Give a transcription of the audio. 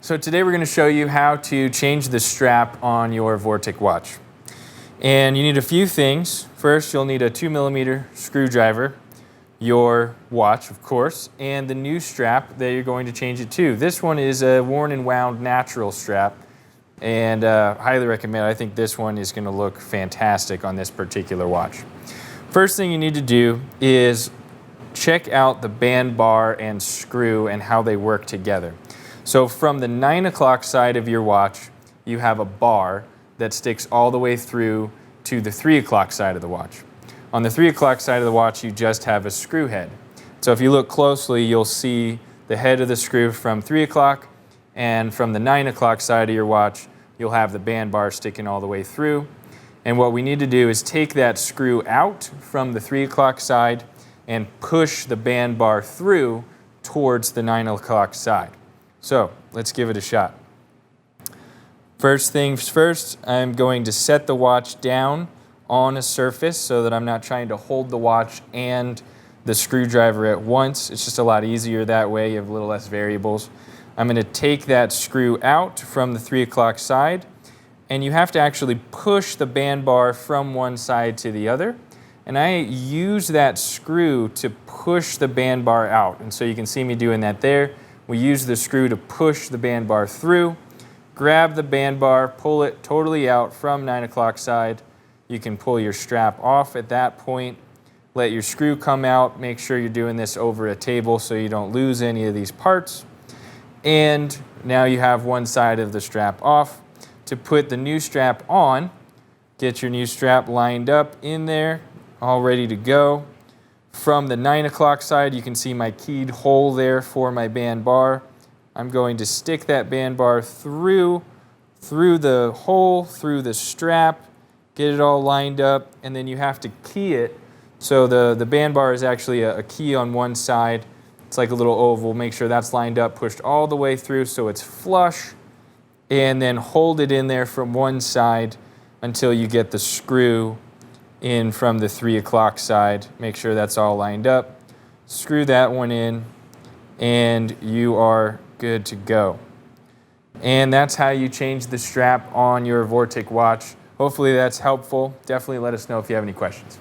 So today we're going to show you how to change the strap on your Vortic watch. And you need a few things. First, you'll need a 2mm screwdriver, your watch, of course, and the new strap that you're going to change it to. This one is a worn and wound natural strap, and highly recommend. I think this one is going to look fantastic on this particular watch. First thing you need to do is check out the band bar and screw and how they work together. So from the 9 o'clock side of your watch, you have a bar that sticks all the way through to the 3 o'clock side of the watch. On the 3 o'clock side of the watch, you just have a screw head. So if you look closely, you'll see the head of the screw from 3 o'clock, and from the 9 o'clock side of your watch, you'll have the band bar sticking all the way through. And what we need to do is take that screw out from the 3 o'clock side and push the band bar through towards the 9 o'clock side. So let's give it a shot. First things first, I'm going to set the watch down on a surface so that I'm not trying to hold the watch and the screwdriver at once. It's just a lot easier that way. You have a little less variables. I'm going to take that screw out from the 3 o'clock side, and you have to actually push the band bar from one side to the other. And I use that screw to push the band bar out. And so you can see me doing that there. We use the screw to push the band bar through, grab the band bar, pull it totally out from 9 o'clock side. You can pull your strap off at that point, let your screw come out, make sure you're doing this over a table so you don't lose any of these parts. And now you have one side of the strap off. To put the new strap on, get your new strap lined up in there, all ready to go. From the 9 o'clock side, you can see my keyed hole there for my band bar. I'm going to stick that band bar through the hole, through the strap, get it all lined up, and then you have to key it. So the band bar is actually a key on one side. It's like a little oval. Make sure that's lined up, pushed all the way through so it's flush, and then hold it in there from one side until you get the screw in from the 3 o'clock side. Make sure that's all lined up. Screw that one in, and you are good to go. And that's how you change the strap on your Vortic watch. Hopefully that's helpful. Definitely let us know if you have any questions.